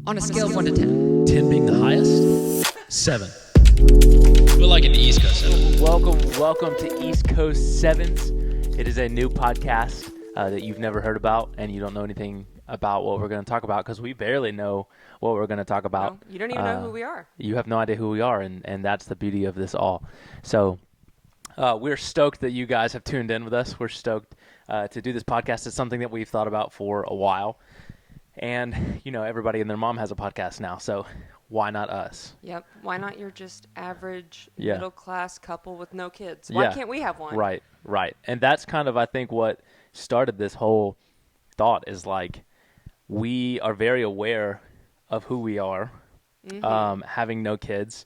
On a scale of 1 to 10. 10 being the highest? 7. We're like an East Coast 7. Welcome to East Coast Sevens. It is a new podcast that you've never heard about, and you don't know anything about what we're going to talk about because we barely know what we're going to talk about. No, you don't even know who we are. You have no idea who we are, and that's the beauty of this all. So we're stoked that you guys have tuned in with us. We're stoked to do this podcast. It's something that we've thought about for a while. And, you know, everybody and their mom has a podcast now, so why not us? Yep. Why not your just average Yeah. middle-class couple with no kids? Why Yeah. can't we have one? Right. And that's kind of, I think, what started this whole thought is like we are very aware of who we are, having no kids.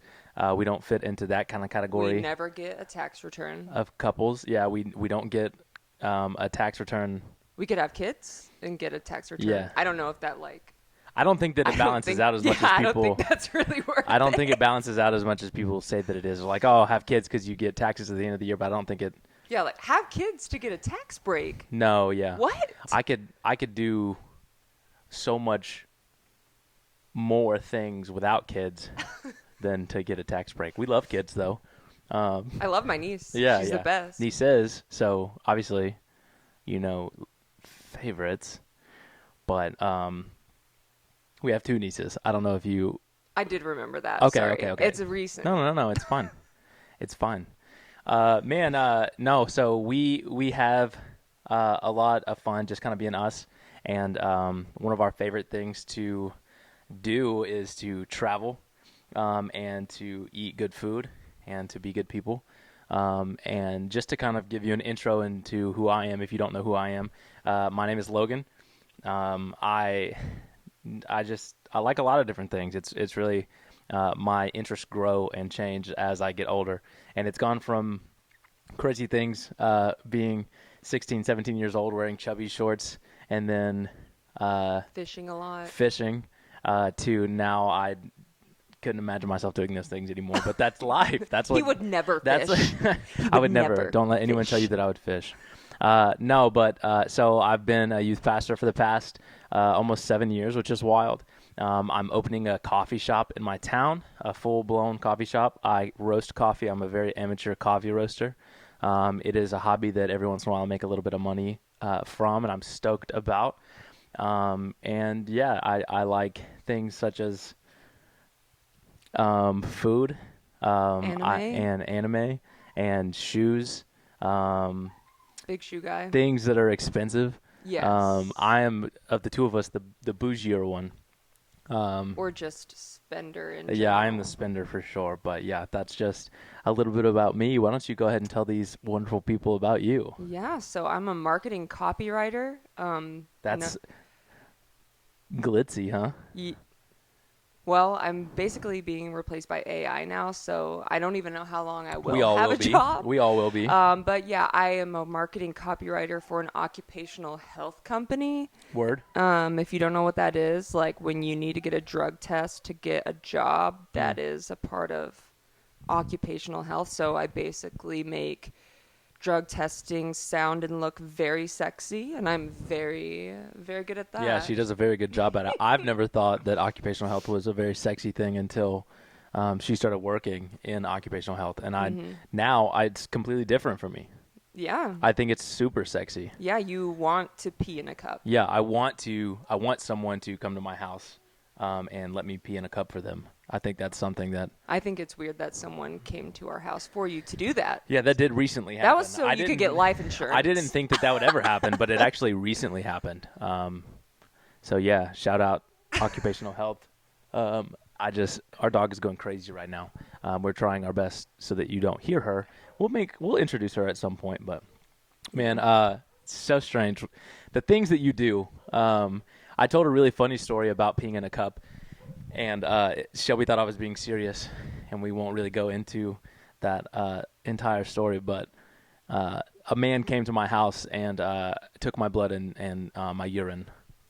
We don't fit into that kind of category We never get a tax return. of couples. Yeah, we don't get a tax return. We could have kids and get a tax return. Yeah. I don't know if that I don't think that it balances out as much as I people. don't think that's really worth I don't it. think it balances out as much as people say that it is. Like, oh, have kids because you get taxes at the end of the year, but I don't think it. Yeah, like have kids to get a tax break. No, yeah. What? I could do so much more things without kids than to get a tax break. We love kids though. I love my niece. Yeah, She's yeah. the best. Niece says so. Obviously, you know, favorites, but we have 2 nieces. I don't know if you. I did remember that. Okay, Sorry. okay. It's a recent. No. It's fun. It's fun. No. So we have a lot of fun just kind of being us, and one of our favorite things to do is to travel, and to eat good food, and to be good people, and just to kind of give you an intro into who I am, if you don't know who I am. My name is Logan. I like a lot of different things. It's really my interests grow and change as I get older, and it's gone from crazy things, being 16, 17 years old, wearing chubby shorts, and then Fishing a lot. fishing, to now I couldn't imagine myself doing those things anymore. But that's life. That's what He would never that's fish. I would never. never Don't let anyone tell you fish. that I would fish. So I've been a youth pastor for the past almost 7 years, which is wild. I'm opening a coffee shop in my town, a full-blown coffee shop. I roast coffee. I'm a very amateur coffee roaster. It is a hobby that every once in a while I make a little bit of money from, and I'm stoked about. And yeah, I like things such as food, and anime and shoes, Big shoe guy. things that are expensive. Yes. I am, of the two of us, the bougier one. Or just spender in Yeah, I am general. the spender for sure. But yeah, that's just a little bit about me. Why don't you go ahead and tell these wonderful people about you? Yeah, so I'm a marketing copywriter. That's glitzy, huh? Well, I'm basically being replaced by AI now, so I don't even know how long I will We all have will a be. job. We all will be. But yeah, I am a marketing copywriter for an occupational health company. Word. If you don't know what that is, like when you need to get a drug test to get a job, that is a part of occupational health. So I basically make drug testing sound and look very sexy, and I'm very, very good at that. Yeah, she does a very good job at it. I've never thought that occupational health was a very sexy thing until she started working in occupational health, and now it's completely different for me. Yeah. I think it's super sexy. Yeah, you want to pee in a cup. Yeah, I want someone to come to my house and let me pee in a cup for them. I think that's something that. I think it's weird that someone came to our house for you to do that. Yeah, that did recently happen. That was so I you could didn't- get life insurance. I didn't think that would ever happen, but it actually recently happened. So yeah, shout out occupational health. Our dog is going crazy right now. We're trying our best so that you don't hear her. We'll introduce her at some point, but man, it's so strange. The things that you do. I told a really funny story about peeing in a cup, and Shelby thought I was being serious, and we won't really go into that entire story, but a man came to my house and took my blood and my urine,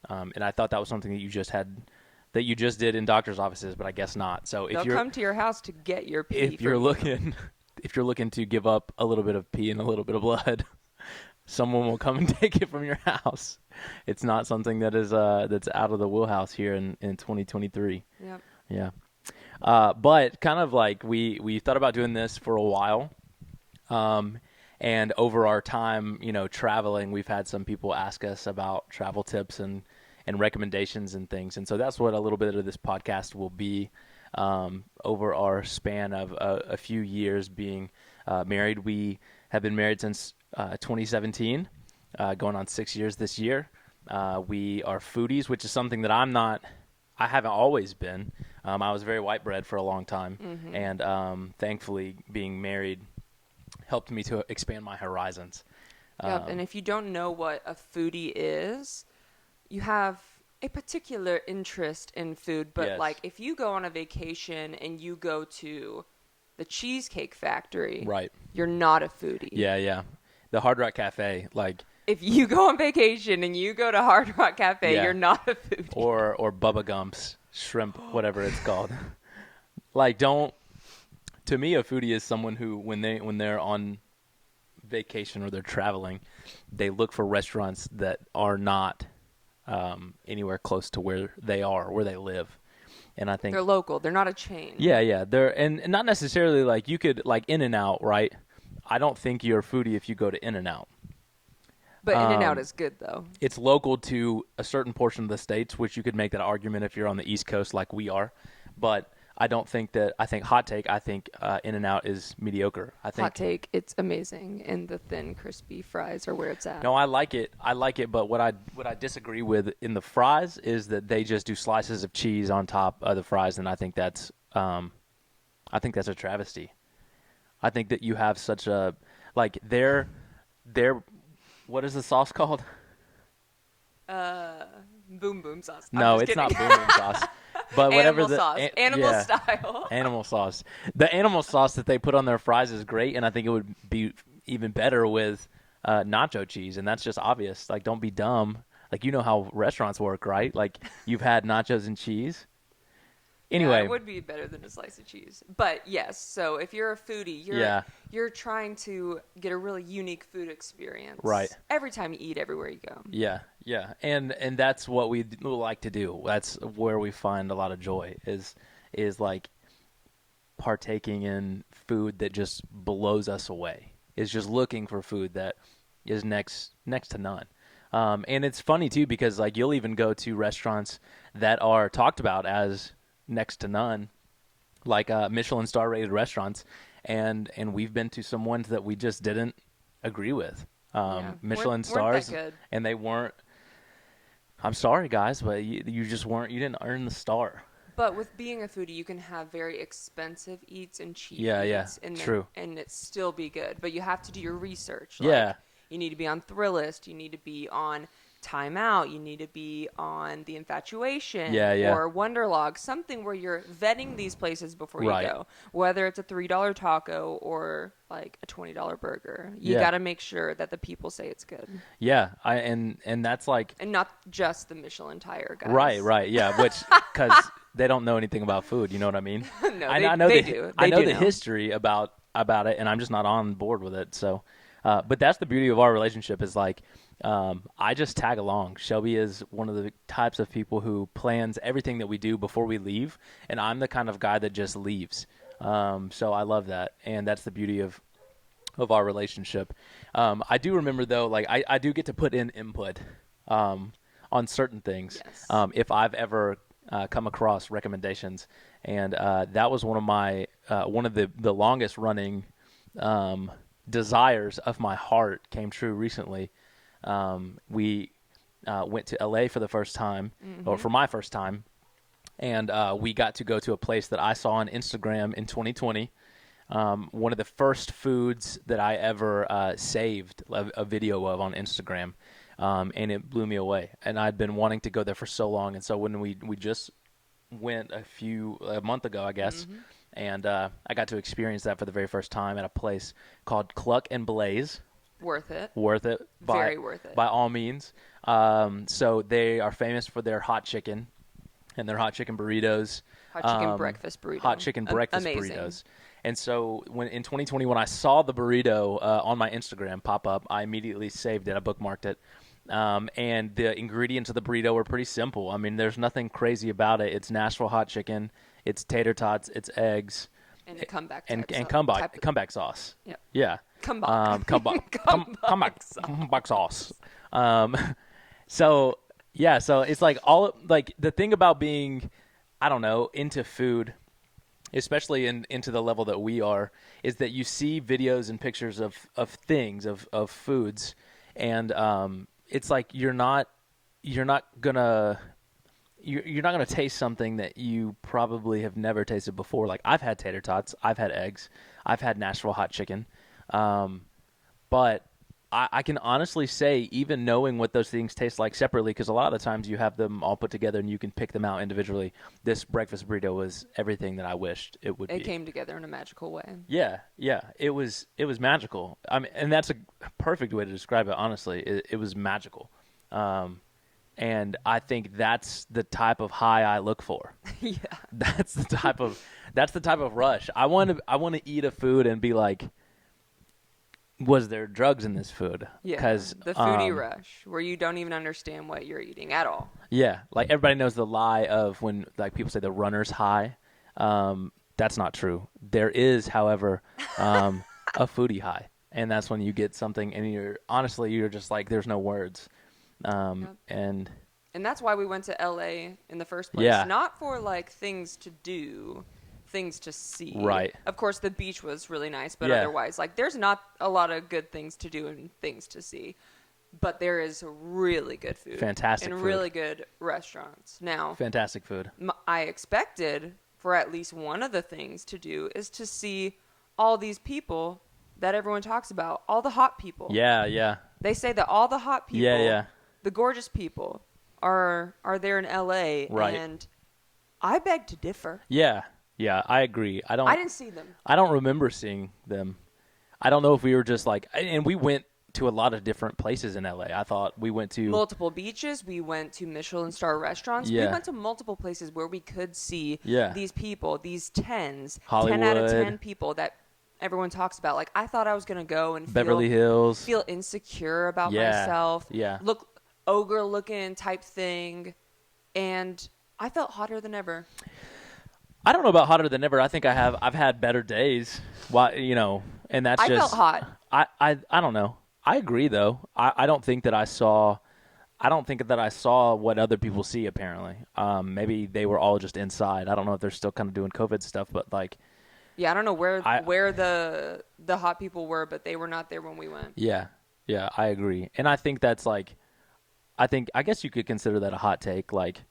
and I thought that was something that you just did in doctor's offices, but I guess not. So They'll come to your house to get your pee. if you're looking to give up a little bit of pee and a little bit of blood, someone will come and take it from your house. It's not something that is that's out of the wheelhouse here in 2023. Yep. Yeah. But kind of like we thought about doing this for a while. And over our time, traveling, we've had some people ask us about travel tips and recommendations and things. And so that's what a little bit of this podcast will be, over our span of a few years being married. We have been married since 2017, going on 6 years this year. We are foodies, which is something that I haven't always been. I was very white bread for a long time. Mm-hmm. And thankfully, being married helped me to expand my horizons. Yep. And if you don't know what a foodie is, you have a particular interest in food. But Yes. like if you go on a vacation and you go to the Cheesecake Factory, Right. you're not a foodie. Yeah. The Hard Rock Cafe, like, If you go on vacation and you go to Hard Rock Cafe, Yeah. you're not a foodie. or Bubba Gump's shrimp, whatever it's called. Like, to me, a foodie is someone who, when they're on vacation or they're traveling, they look for restaurants that are not anywhere close to where they are, where they live. And I think They're local. They're not a chain. yeah, they're and not necessarily like you could like In-N-Out, right? I don't think you're a foodie if you go to In-N-Out. But In-N-Out is good, though. It's local to a certain portion of the states, which you could make that argument if you're on the East Coast like we are. But I don't think that. I think hot take. I think In-N-Out is mediocre. I think Hot take, it's amazing. And the thin, crispy fries are where it's at. no, I like it. But what I disagree with in the fries is that they just do slices of cheese on top of the fries, and I think that's a travesty. I think that you have such a like their what is the sauce called? Boom boom sauce. No, I'm it's just not kidding. boom boom sauce. But whatever Animal the sauce. Animal yeah, style. animal sauce. The animal sauce that they put on their fries is great, and I think it would be even better with nacho cheese, and that's just obvious. Like, don't be dumb. Like, you know how restaurants work, right? Like, you've had nachos and cheese. Anyway, Yeah, it would be better than a slice of cheese. But yes, so if you're a foodie, you're trying to get a really unique food experience. Right. Every time you eat, everywhere you go. yeah, and that's what we like to do. That's where we find a lot of joy is like partaking in food that just blows us away. Is just looking for food that is next to none. And it's funny too because like you'll even go to restaurants that are talked about as next to none, like Michelin star rated restaurants, and we've been to some ones that we just didn't agree with. Michelin weren't stars, that good. and they weren't. I'm sorry, guys, but you just weren't. You didn't earn the star. But with being a foodie, you can have very expensive eats and cheap Yeah, eats. And true. And it still be good. But you have to do your research. Yeah. Like, you need to be on Thrillist. You need to be on Time Out. You need to be on The Infatuation. Yeah. Or Wonderlog. Something where you're vetting these places before Right. you go. Whether it's a $3 taco or like a $20 burger. You Yeah. got to make sure that the people say it's good. Yeah, and that's like And not just the Michelin tire guys. right, yeah, which because they don't know anything about food, you know what I mean? No, I know they the, do. I They know do the know. history about it, and I'm just not on board with it. So, but that's the beauty of our relationship is like I just tag along. Shelby is one of the types of people who plans everything that we do before we leave, and I'm the kind of guy that just leaves. So I love that, and that's the beauty of our relationship. I do remember though, like I do get to put in input on certain things. Yes. If I've ever come across recommendations, and that was one of my one of the longest running desires of my heart came true recently. We went to LA for the first time, or for my first time, and we got to go to a place that I saw on Instagram in 2020. One of the first foods that I ever saved a video of on Instagram, and it blew me away. And I'd been wanting to go there for so long, and so when we just went a month ago, I guess, and I got to experience that for the very first time at a place called Cluck and Blaze. Worth it. Worth it. Very worth it. By all means. So they are famous for their hot chicken and their hot chicken burritos. Hot chicken breakfast burrito. Hot chicken breakfast Amazing. burritos. And so when in 2020, when I saw the burrito on my Instagram pop up, I immediately saved it. I bookmarked it. And the ingredients of the burrito were pretty simple. I mean, there's nothing crazy about it. It's Nashville hot chicken, it's tater tots, it's eggs, And a comeback and type comeback sauce. Yep. Yeah. Comeback. Comeback sauce. So yeah, so it's like the thing about being, I don't know, into food, especially into the level that we are, is that you see videos and pictures of things, of foods, and it's like you're not gonna taste something that you probably have never tasted before. Like, I've had tater tots, I've had eggs, I've had Nashville hot chicken, but I can honestly say, even knowing what those things taste like separately, because a lot of the times you have them all put together and you can pick them out individually, this breakfast burrito was everything that I wished it would be. It came together in a magical way. Yeah, it was magical. I mean, and that's a perfect way to describe it. Honestly, it was magical, and I think that's the type of high I look for. Yeah. That's the type of rush. I want to eat a food and be like, was there drugs in this food? Yeah. 'Cause, The foodie rush, where you don't even understand what you're eating at all. Yeah, like everybody knows the lie of when like people say the runner's high. That's not true. There is, however, a foodie high, and that's when you get something and you're just like, there's no words. Yep. And that's why we went to LA in the first place. Yeah. Not for like things to do, things to see. Right. Of course, the beach was really nice, but Yeah. otherwise, like, there's not a lot of good things to do and things to see. But there is really good food. Fantastic and food. really good restaurants. Now, fantastic food. I expected for at least one of the things to do is to see all these people that everyone talks about, all the hot people. Yeah. They say that all the hot people, Yeah. the gorgeous people, are there in LA, Right. and I beg to differ. Yeah, I agree. I didn't see them. I don't remember seeing them. I don't know if we were just like, and we went to a lot of different places in LA. I thought we went to Multiple beaches. We went to Michelin star restaurants. Yeah. We went to multiple places where we could see Yeah. these people, these 10 Hollywood. 10 out of 10 people that everyone talks about. Like, I thought I was going to go and Beverly Hills. feel insecure about Yeah. myself. Yeah. Look ogre looking type thing. And I felt hotter than ever. I don't know about hotter than ever. I think I've had better days. Why, and that's I just. felt hot. I don't know. I agree though. I don't think that I saw what other people see. Apparently, maybe they were all just inside. I don't know if they're still kind of doing COVID stuff, but like. Yeah, I don't know where the hot people were, but they were not there when we went. Yeah, I agree, and I think that's like, I guess you could consider that a hot take. Like,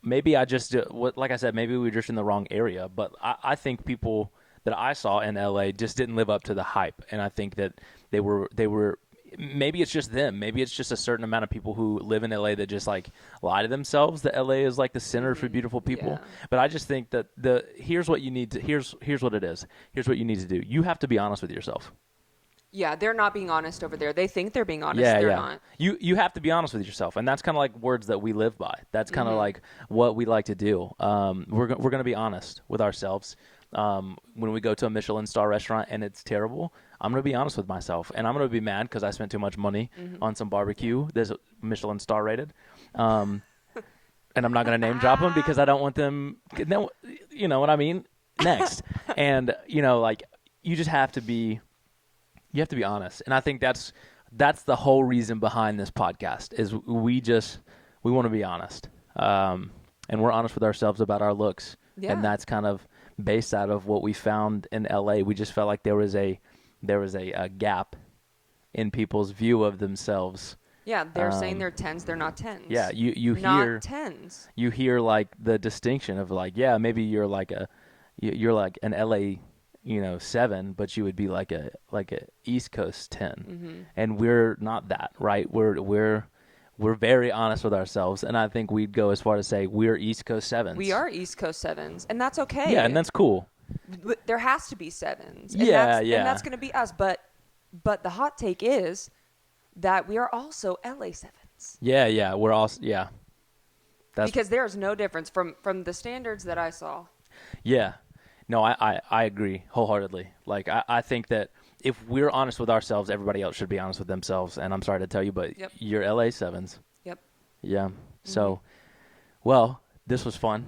maybe like I said, maybe we were just in the wrong area, but I think people that I saw in LA just didn't live up to the hype, and I think that they were. Maybe it's just them. Maybe it's just a certain amount of people who live in LA that just like lie to themselves that LA is like the center for beautiful people. Yeah. But I just think that here's what you need to here's what it is. Here's what you need to do. You have to be honest with yourself. Yeah, they're not being honest over there. They think they're being honest. Yeah, they're yeah. not. You have to be honest with yourself, and that's kind of like words that we live by. That's kind of like what we like to do. We're going to be honest with ourselves. When we go to a Michelin star restaurant and it's terrible, I'm going to be honest with myself, and I'm going to be mad because I spent too much money on some barbecue that's Michelin star rated. And I'm not going to name drop them because I don't want them. No, you know what I mean. Next, and like you just have to be. You have to be honest, and I think that's the whole reason behind this podcast is we want to be honest, and we're honest with ourselves about our looks, Yeah. and that's kind of based out of what we found in LA. We just felt like there was a gap in people's view of themselves. Yeah, they're saying they're 10s. They're not 10s. Yeah, you not hear 10s. you hear like the distinction of like, yeah, maybe you're like an LA 7, but you would be like a East Coast 10, and we're not that, right? We're very honest with ourselves, and I think we'd go as far to say we're East Coast 7s. We are East Coast 7s, and that's okay. Yeah, and that's cool. There has to be 7s. And Yeah. And that's going to be us. But the hot take is that we are also LA 7s. Yeah, we're all That's because there's no difference from the standards that I saw. yeah, No, I agree wholeheartedly. Like, I think that if we're honest with ourselves, everybody else should be honest with themselves. And I'm sorry to tell you, but Yep. you're LA Sevens. Yep. Yeah. So, well, this was fun.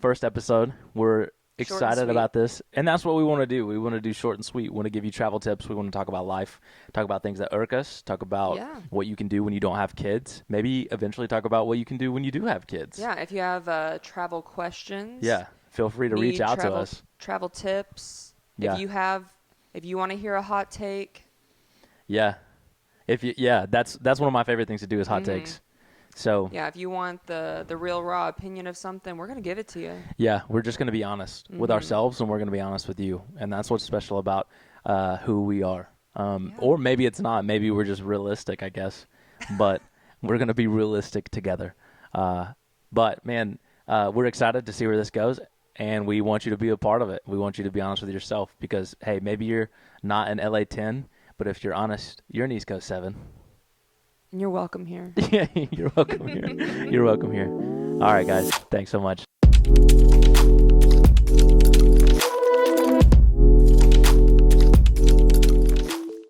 First episode. We're Short and excited sweet. about this. And that's what we want to do. We want to do short and sweet. We want to give you travel tips. We want to talk about life, talk about things that irk us, talk about Yeah. what you can do when you don't have kids. Maybe eventually talk about what you can do when you do have kids. Yeah. If you have travel questions. Yeah. Feel free to reach need out travel, to us. Travel tips. Yeah. If you want to hear a hot take. Yeah. That's one of my favorite things to do is hot takes. So Yeah, if you want the real raw opinion of something, we're gonna give it to you. yeah, we're just going to be honest with ourselves, and we're going to be honest with you, and that's what's special about who we are. Or maybe it's not. Maybe we're just realistic, I guess. But we're going to be realistic together. But man, we're excited to see where this goes, and we want you to be a part of it. We want you to be honest with yourself because hey, maybe you're not an LA 10, but if you're honest, you're an East Coast 7. And you're welcome here. Yeah, you're welcome here. You're welcome here. All right, guys. Thanks so much.